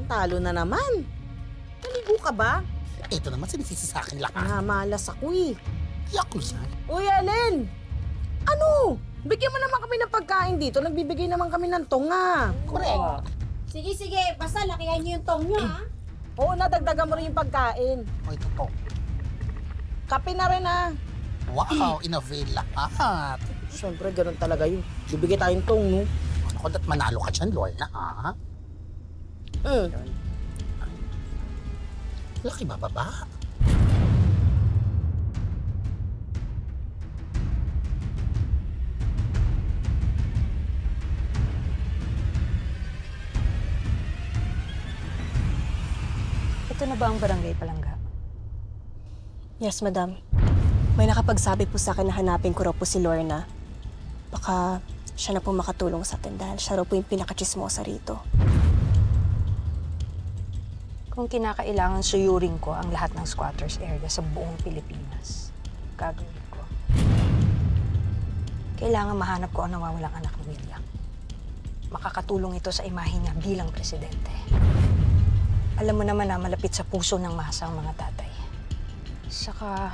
Talo na naman. Naligo ka ba? Ito naman sinisisi sa akin lahat. Malas ako eh. Iyak ko yan. Uy, Ellen! Ano? Bigyan mo naman kami ng pagkain dito. Nagbibigay naman kami ng tonga. Correct. Sige, basta lakihan niyo yung tong niyo, ha? Oo, nadagdagan mo rin yung pagkain. O, ito to. Kape na rin ah. Wow, in-avail lahat. Siyempre, ganun talaga yun. Bibigay tayong tong, no? Ako, da't manalo ka dyan, Lorna, ha? Laki ba, baba? Ito na ba ang barangay Palangga? Yes, madam. May nakapagsabi po sa akin na hanapin ko raw po si Lorna. Baka siya na po makatulong sa atin dahil siya raw po yung pinakachismosa rito. Kung kinakailangan suyurin ko ang lahat ng squatters area sa buong Pilipinas, gagawin ko. Kailangan mahanap ko ang nawawalang anak ni William. Makakatulong ito sa imahe niya bilang presidente. Alam mo naman na malapit sa puso ng masa ang mga tatay. Saka,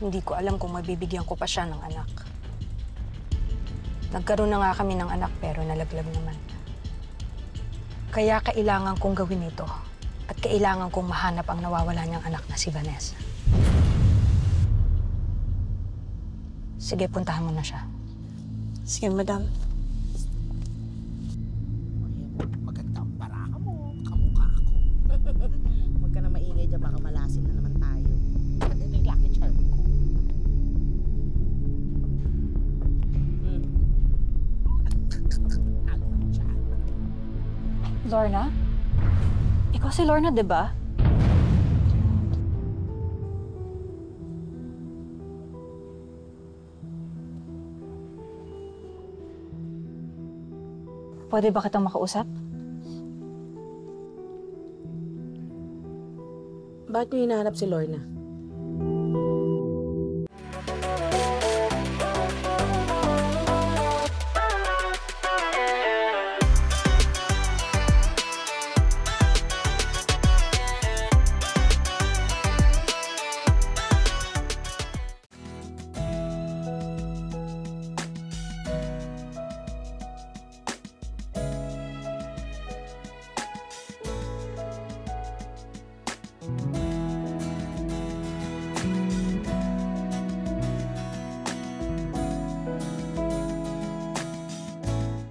hindi ko alam kung mabibigyan ko pa siya ng anak. Nagkaroon na nga kami ng anak pero nalaglag naman. Kaya kailangan kong gawin ito at kailangan kong mahanap ang nawawala niyang anak na si Vanessa. Sige, puntahan mo na siya. Sige, madam. Maganda ang paraka mo, kamukha ako. Huwag ka na maingay dyan, baka malasim na naman tayo. Ito yung lucky charm ko. Ano dyan? Lorna? Ikaw si Lorna, di ba? Pwede ba kitang makausap? Bakit niyo hinahanap si Lorna?